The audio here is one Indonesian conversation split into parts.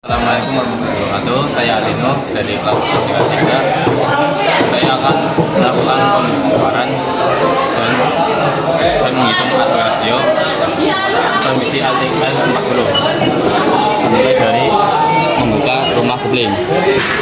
Assalamualaikum warahmatullahi wabarakatuh. Saya Alino dari kelas 3. Saya akan melakukan pembongkaran dan menghitung aspek rasio transmisi LTL 40 mulai dari membuka rumah kopling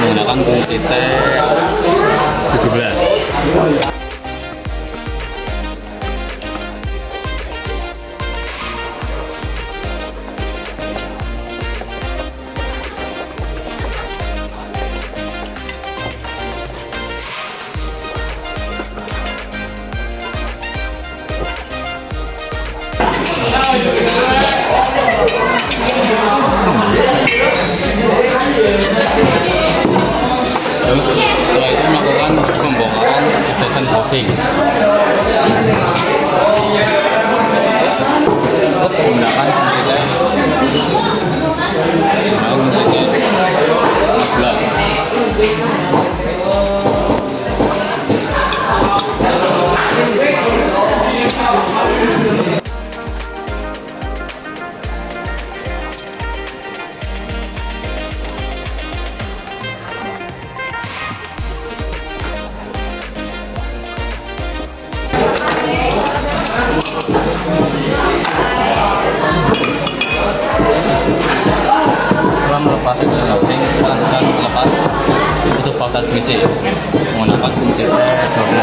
menggunakan kunci T17. Terus setelah itu melakukan pembongkaran extension housing menggunakan kunci T14. Setelah melepas extension housing, akan melepas tutup valve transmisi menggunakan kunci T12.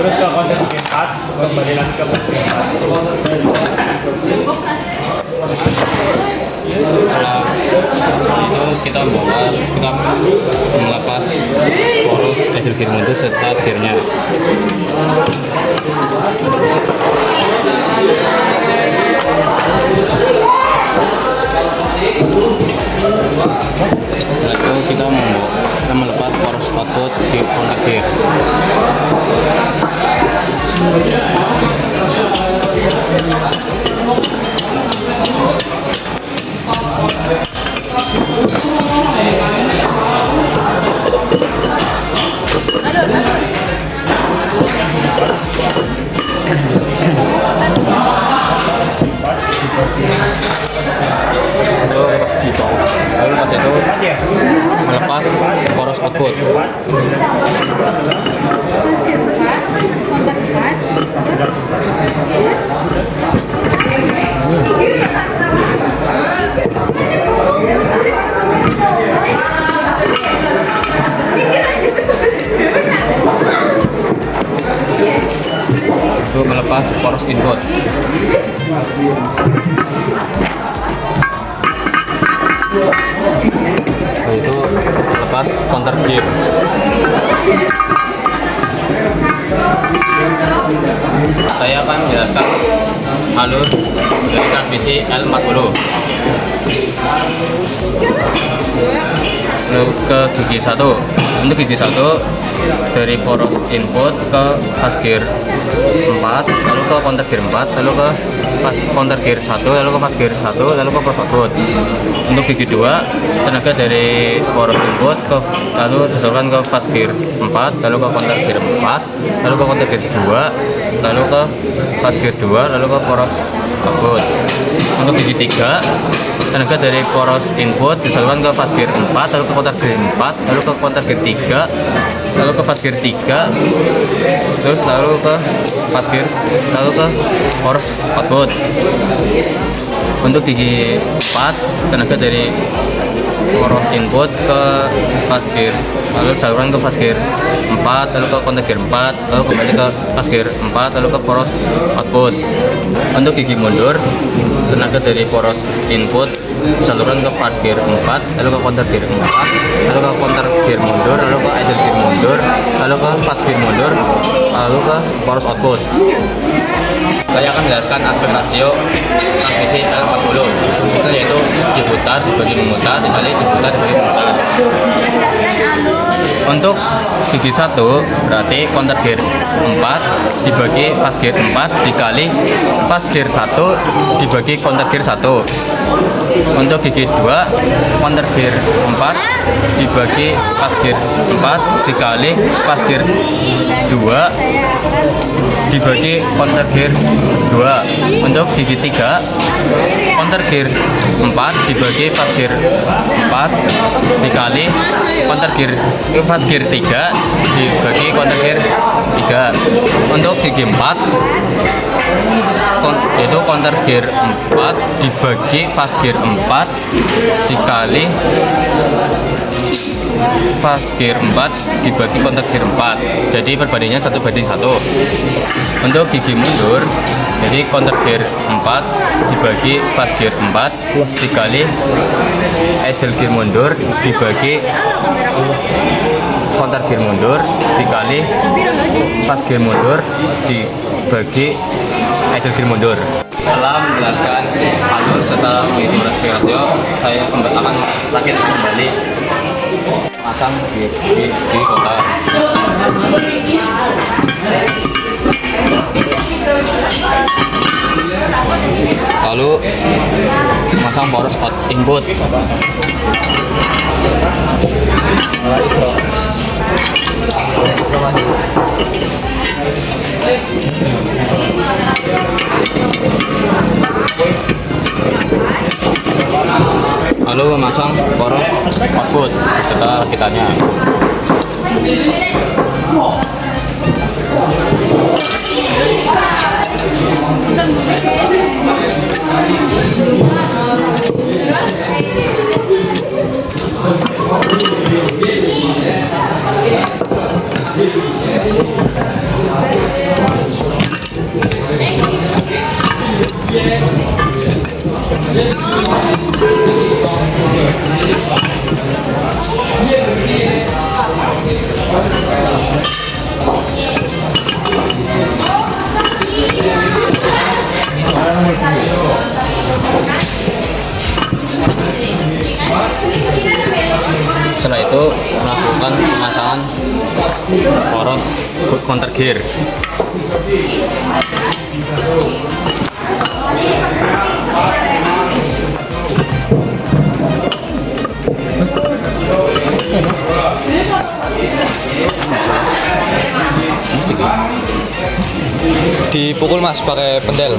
Terus ke konten 4, kembali lagi ke konten 4. Setelah itu kita melepas poros idle gear mundur serta gearnya. Setelah itu kita melepas poros output di kontak gear. Lalu pas itu melepas poros output. Untuk melepas poros input. Itu lepas counter gear. Saya akan menjelaskan alur dari transmisi L40 ke gigi 1. Untuk gigi 1 dari poros input ke fast gear 4, lalu ke counter gear 4, lalu ke counter gear 1, lalu ke fast gear 1, lalu ke poros output. Untuk gigi 2, tenaga dari poros input lalu disalurkan ke fast gear 4, lalu ke counter gear 4, lalu ke counter gear 2, lalu ke fast gear 2, lalu ke poros output. Untuk gigi 3, tenaga dari poros input disalurkan ke fast gear 4, lalu ke counter gear 4, lalu ke counter gear 3, lalu ke fast gear 3, terus lalu ke fast gear, lalu ke poros output. Untuk gigi 4, tenaga dari poros input ke fast gear, lalu saluran ke fast gear 4, lalu ke counter gear 4, lalu kembali ke fast gear 4, lalu ke poros output. Untuk gigi mundur, tenaga dari poros input saluran ke fast gear 4, lalu ke counter gear 4, lalu ke counter gear mundur, lalu ke idle gear mundur, lalu ke fast gear mundur, lalu ke poros output. Saya akan menjelaskan aspek rasio transmisi L40, itu yaitu diputar dibagi memutar dikali diputar dibagi memutar. Untuk gigi 1 berarti counter gear 4 dibagi fast gear 4 dikali fast gear 1 dibagi counter gear 1. Untuk gigi 2 counter gear 4 dibagi fast gear 4 dikali fast gear 2 dibagi counter gear 2. Untuk gigi 3 counter gear 4 dibagi fast gear 4 dikali counter gear fast gear 3 dibagi counter gear 3. Untuk gigi 4 yaitu counter gear 4 dibagi fast gear 4 dikali fast gear 4 dibagi counter gear 4, jadi perbandingannya 1:1. Untuk gigi mundur, jadi counter gear 4 dibagi fast gear 4 dikali idle gear mundur dibagi counter gear mundur dikali fast gear mundur dibagi idle gear mundur. Setelah menjelaskan alur serta menghitung resiko rasio, saya akan rakit kembali pasang di kota. Lalu masang poros input. Lalu memasang poros output beserta rakitannya. Setelah itu melakukan pemasangan poros counter gear. Dipukul mas pakai pentil.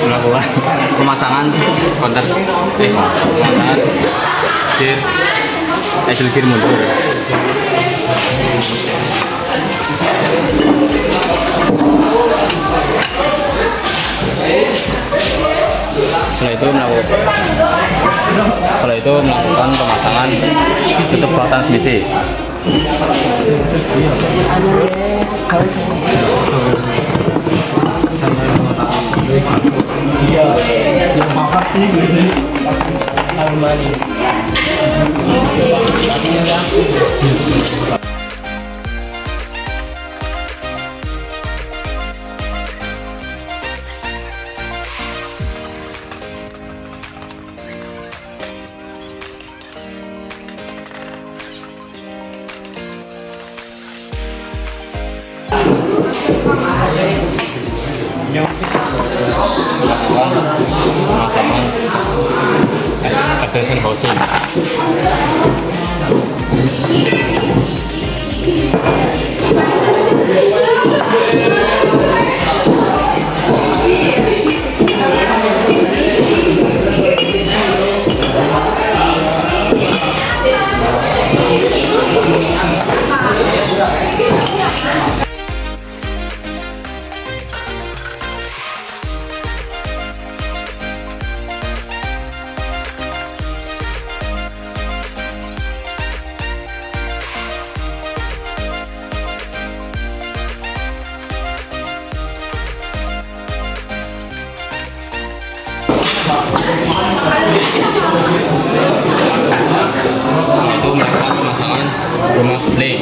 Melakukan pemasangan counter pemasangan gear idle gear mundur. Setelah itu melakukan pemasangan tutup bak transmisi. Pemasangan extension housing. Itu melakukan pemasangan rumah play.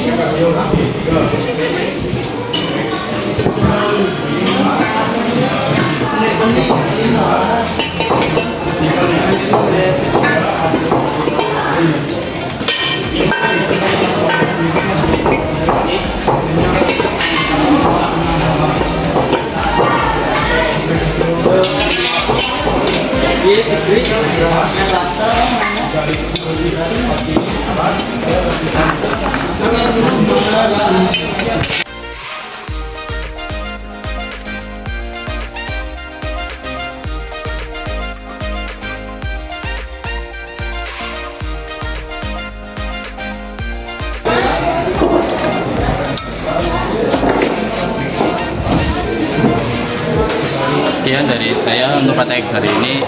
Sekian dari saya untuk praktek hari ini.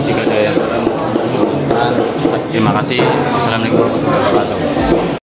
Jika ada yang kurang, terima kasih. Assalamualaikum warahmatullahi wabarakatuh.